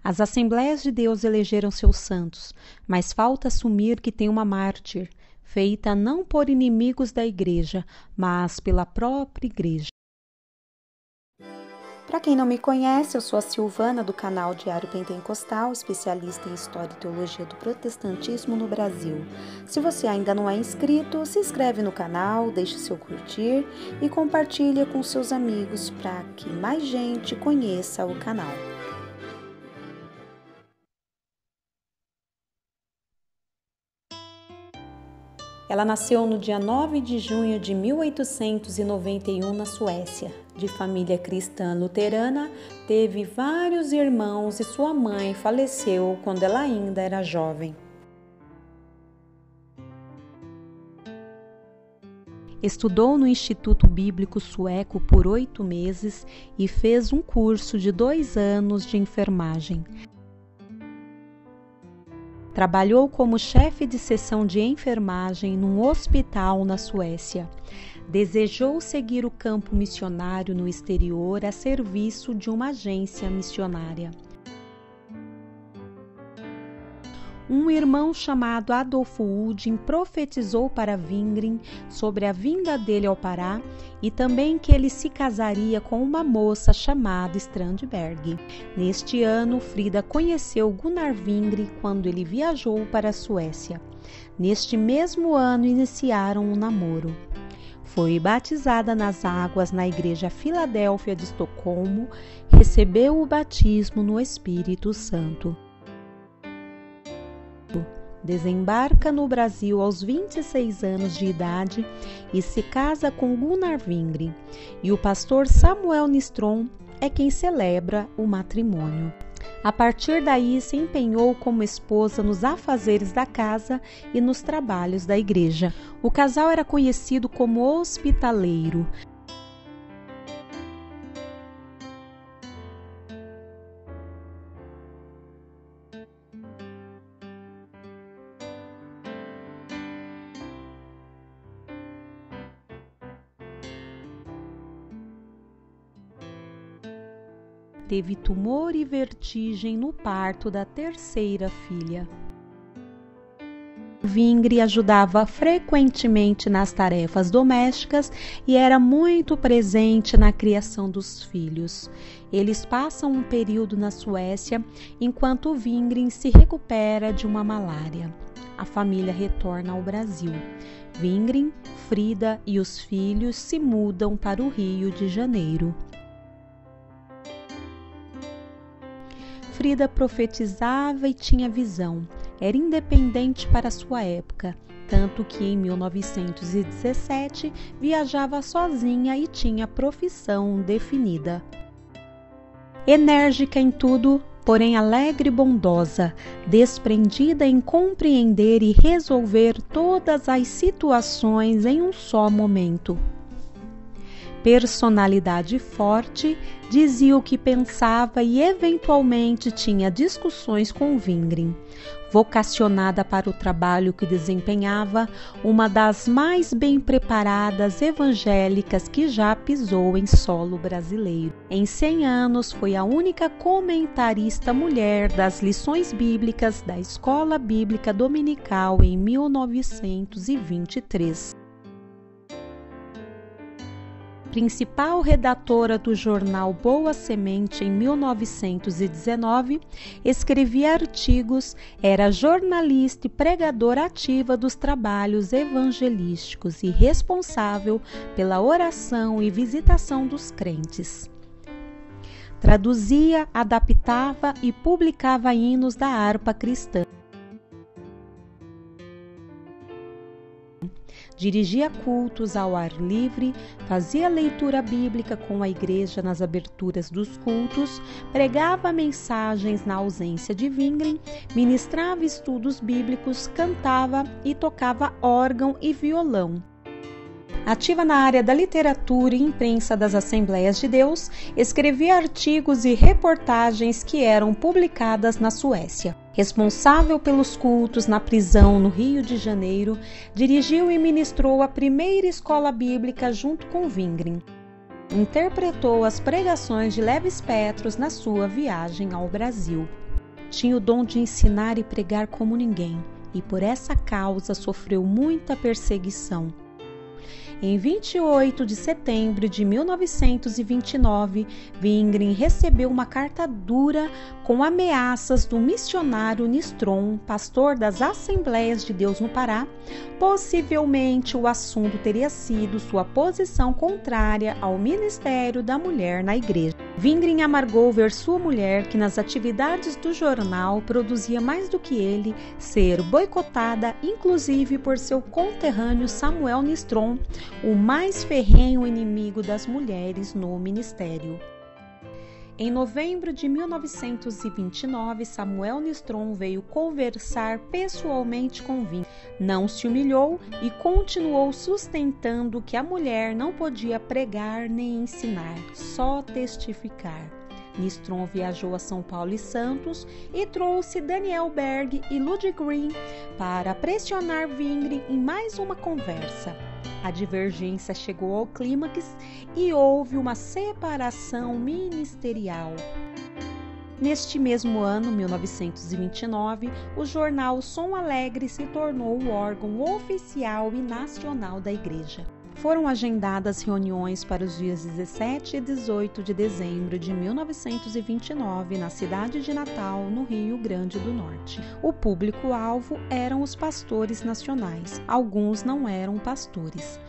As Assembleias de Deus elegeram seus santos, mas falta assumir que tem uma mártir, feita não por inimigos da Igreja, mas pela própria Igreja. Para quem não me conhece, eu sou a Silvana do canal Diário Pentecostal, especialista em História e Teologia do Protestantismo no Brasil. Se você ainda não é inscrito, se inscreve no canal, deixe seu curtir e compartilha com seus amigos para que mais gente conheça o canal. Ela nasceu no dia 9 de junho de 1891 na Suécia. De família cristã luterana, teve vários irmãos e sua mãe faleceu quando ela ainda era jovem. Estudou no Instituto Bíblico Sueco por 8 meses e fez um curso de 2 anos de enfermagem. Trabalhou como chefe de seção de enfermagem num hospital na Suécia. Desejou seguir o campo missionário no exterior a serviço de uma agência missionária. Um irmão chamado Adolfo Uldin profetizou para Wingren sobre a vinda dele ao Pará e também que ele se casaria com uma moça chamada Strandberg. Neste ano, Frida conheceu Gunnar Wingren quando ele viajou para a Suécia. Neste mesmo ano, iniciaram um namoro. Foi batizada nas águas na Igreja Filadélfia de Estocolmo, recebeu o batismo no Espírito Santo. Desembarca no Brasil aos 26 anos de idade e se casa com Gunnar Wingren, e o pastor Samuel Nistrom é quem celebra o matrimônio. A partir daí, se empenhou como esposa nos afazeres da casa e nos trabalhos da igreja. O casal era conhecido como hospitaleiro. Teve tumor e vertigem no parto da terceira filha. Wingren ajudava frequentemente nas tarefas domésticas e era muito presente na criação dos filhos. Eles passam um período na Suécia enquanto Wingren se recupera de uma malária. A família retorna ao Brasil. Wingren, Frida e os filhos se mudam para o Rio de Janeiro. Frida profetizava e tinha visão. Era independente para sua época, tanto que em 1917 viajava sozinha e tinha profissão definida. Enérgica em tudo, porém alegre e bondosa, desprendida em compreender e resolver todas as situações em um só momento. Personalidade forte, dizia o que pensava e eventualmente tinha discussões com Wingren. Vocacionada para o trabalho que desempenhava, uma das mais bem preparadas evangélicas que já pisou em solo brasileiro. Em 100 anos, foi a única comentarista mulher das lições bíblicas da Escola Bíblica Dominical em 1923. Principal redatora do jornal Boa Semente em 1919, escrevia artigos, era jornalista e pregadora ativa dos trabalhos evangelísticos e responsável pela oração e visitação dos crentes. Traduzia, adaptava e publicava hinos da harpa cristã. Dirigia cultos ao ar livre, fazia leitura bíblica com a igreja nas aberturas dos cultos, pregava mensagens na ausência de Wingren, ministrava estudos bíblicos, cantava e tocava órgão e violão. Ativa na área da literatura e imprensa das Assembleias de Deus, escrevia artigos e reportagens que eram publicadas na Suécia. Responsável pelos cultos na prisão no Rio de Janeiro, dirigiu e ministrou a primeira escola bíblica junto com Wingren. Interpretou as pregações de Levis Petros na sua viagem ao Brasil. Tinha o dom de ensinar e pregar como ninguém, e por essa causa sofreu muita perseguição. Em 28 de setembro de 1929, Wingren recebeu uma carta dura com ameaças do missionário Nistron, pastor das Assembleias de Deus no Pará. Possivelmente o assunto teria sido sua posição contrária ao ministério da mulher na igreja. Wingren amargou ver sua mulher, que nas atividades do jornal produzia mais do que ele, ser boicotada, inclusive por seu conterrâneo Samuel Nistron, o mais ferrenho inimigo das mulheres no ministério. Em novembro de 1929, Samuel Nistron veio conversar pessoalmente com Wingren. Não se humilhou e continuou sustentando que a mulher não podia pregar nem ensinar, só testificar. Nistron viajou a São Paulo e Santos e trouxe Daniel Berg e Ludwig Green para pressionar Wingren em mais uma conversa. A divergência chegou ao clímax e houve uma separação ministerial. Neste mesmo ano, 1929, o jornal Som Alegre se tornou o órgão oficial e nacional da Igreja. Foram agendadas reuniões para os dias 17 e 18 de dezembro de 1929 na cidade de Natal, no Rio Grande do Norte. O público-alvo eram os pastores nacionais. Alguns não eram pastores.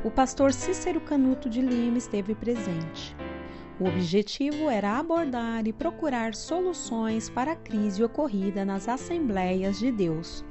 O pastor Cícero Canuto de Lima esteve presente. O objetivo era abordar e procurar soluções para a crise ocorrida nas Assembleias de Deus.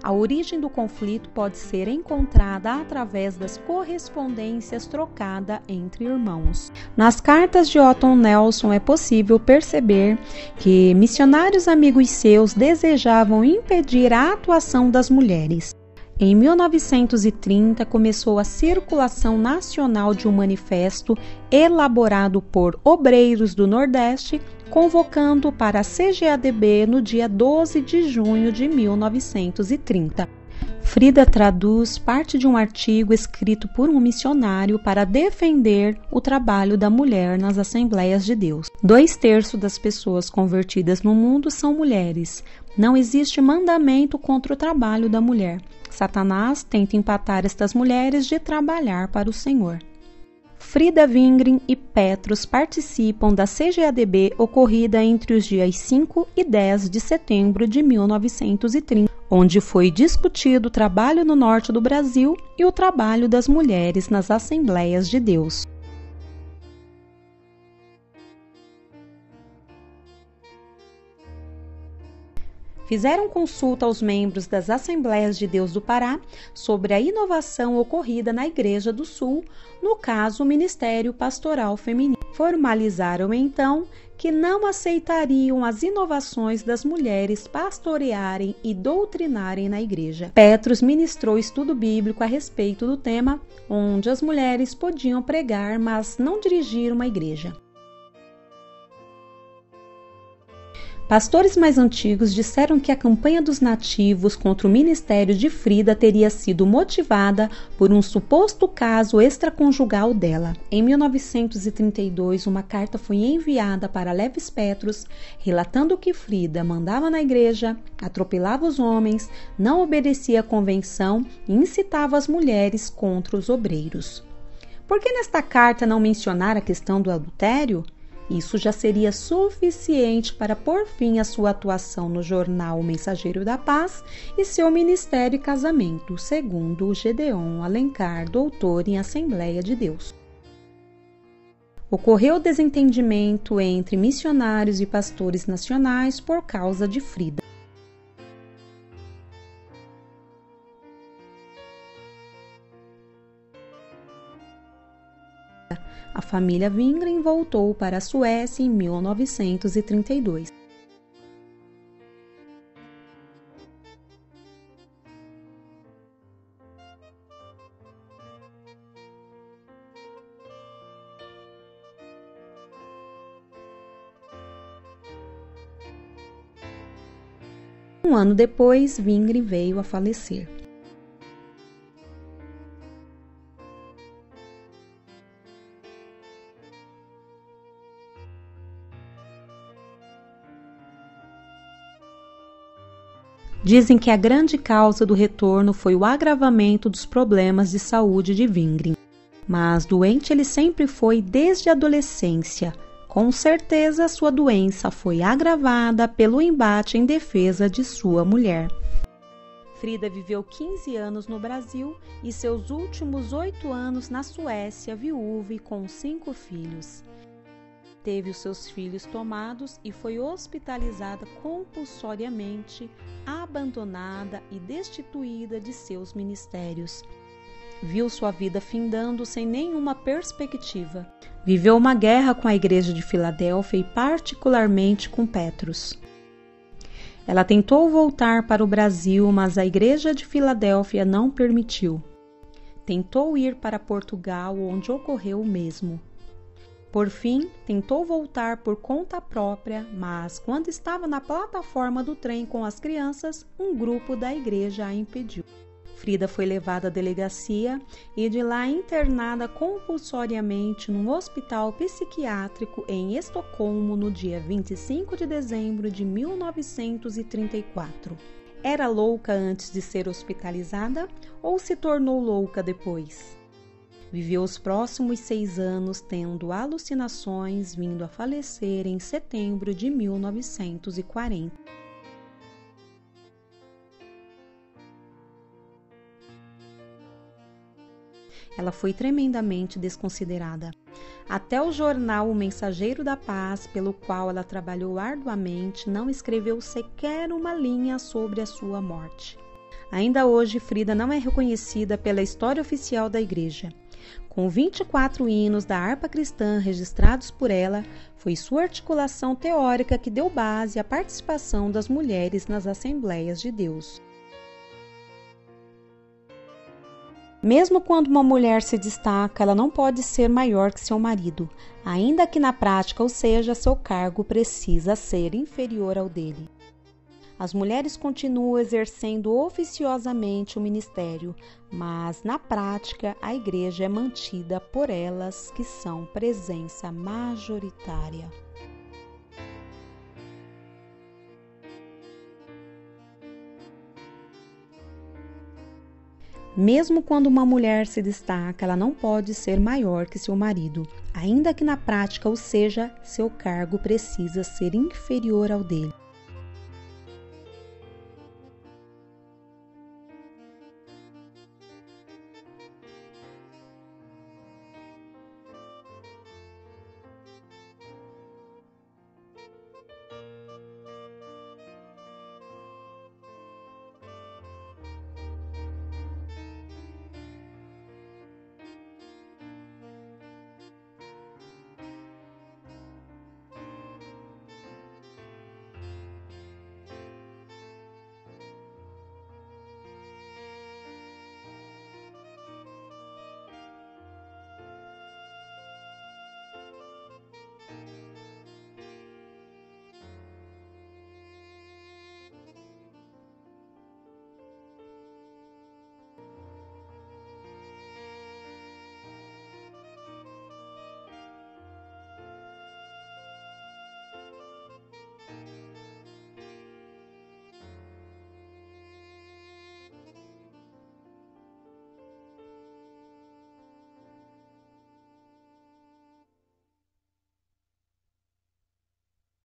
A origem do conflito pode ser encontrada através das correspondências trocadas entre irmãos. Nas cartas de Otton Nelson é possível perceber que missionários amigos seus desejavam impedir a atuação das mulheres. Em 1930, começou a circulação nacional de um manifesto elaborado por obreiros do Nordeste, convocando para a CGADB no dia 12 de junho de 1930. Frida traduz parte de um artigo escrito por um missionário para defender o trabalho da mulher nas Assembleias de Deus. 2/3 das pessoas convertidas no mundo são mulheres. Não existe mandamento contra o trabalho da mulher. Satanás tenta empatar estas mulheres de trabalhar para o Senhor. Frida Wingren e Petrus participam da CGADB ocorrida entre os dias 5 e 10 de setembro de 1930, onde foi discutido o trabalho no norte do Brasil e o trabalho das mulheres nas Assembleias de Deus. Fizeram consulta aos membros das Assembleias de Deus do Pará sobre a inovação ocorrida na Igreja do Sul, no caso o Ministério Pastoral Feminino. Formalizaram então que não aceitariam as inovações das mulheres pastorearem e doutrinarem na igreja. Petrus ministrou estudo bíblico a respeito do tema, onde as mulheres podiam pregar, mas não dirigir uma igreja. Pastores mais antigos disseram que a campanha dos nativos contra o ministério de Frida teria sido motivada por um suposto caso extraconjugal dela. Em 1932, uma carta foi enviada para Levis Petrus, relatando que Frida mandava na igreja, atropelava os homens, não obedecia à convenção e incitava as mulheres contra os obreiros. Por que nesta carta não mencionar a questão do adultério? Isso já seria suficiente para pôr fim à sua atuação no jornal O Mensageiro da Paz e seu ministério e casamento, segundo Gedeon Alencar, doutor em Assembleia de Deus. Ocorreu desentendimento entre missionários e pastores nacionais por causa de Frida. A família Wingren voltou para a Suécia em 1932. Um ano depois, Wingren veio a falecer. Dizem que a grande causa do retorno foi o agravamento dos problemas de saúde de Wingren. Mas doente ele sempre foi desde a adolescência. Com certeza sua doença foi agravada pelo embate em defesa de sua mulher. Frida viveu 15 anos no Brasil e seus últimos 8 anos na Suécia, viúva e com 5 filhos. Teve os seus filhos tomados e foi hospitalizada compulsoriamente, abandonada e destituída de seus ministérios. Viu sua vida findando sem nenhuma perspectiva. Viveu uma guerra com a Igreja de Filadélfia e particularmente com Petrus. Ela tentou voltar para o Brasil, mas a Igreja de Filadélfia não permitiu. Tentou ir para Portugal, onde ocorreu o mesmo. Por fim, tentou voltar por conta própria, mas quando estava na plataforma do trem com as crianças, um grupo da igreja a impediu. Frida foi levada à delegacia e de lá internada compulsoriamente num hospital psiquiátrico em Estocolmo no dia 25 de dezembro de 1934. Era louca antes de ser hospitalizada ou se tornou louca depois? Viveu os próximos 6 anos tendo alucinações, vindo a falecer em setembro de 1940. Ela foi tremendamente desconsiderada. Até o jornal O Mensageiro da Paz, pelo qual ela trabalhou arduamente, não escreveu sequer uma linha sobre a sua morte. Ainda hoje, Frida não é reconhecida pela história oficial da igreja. Com 24 hinos da harpa cristã registrados por ela, foi sua articulação teórica que deu base à participação das mulheres nas Assembleias de Deus. Mesmo quando uma mulher se destaca, ela não pode ser maior que seu marido, ainda que na prática, ou seja, seu cargo precisa ser inferior ao dele. As mulheres continuam exercendo oficiosamente o ministério, mas na prática a igreja é mantida por elas que são presença majoritária. Mesmo quando uma mulher se destaca, ela não pode ser maior que seu marido, ainda que na prática, ou seja, seu cargo precisa ser inferior ao dele.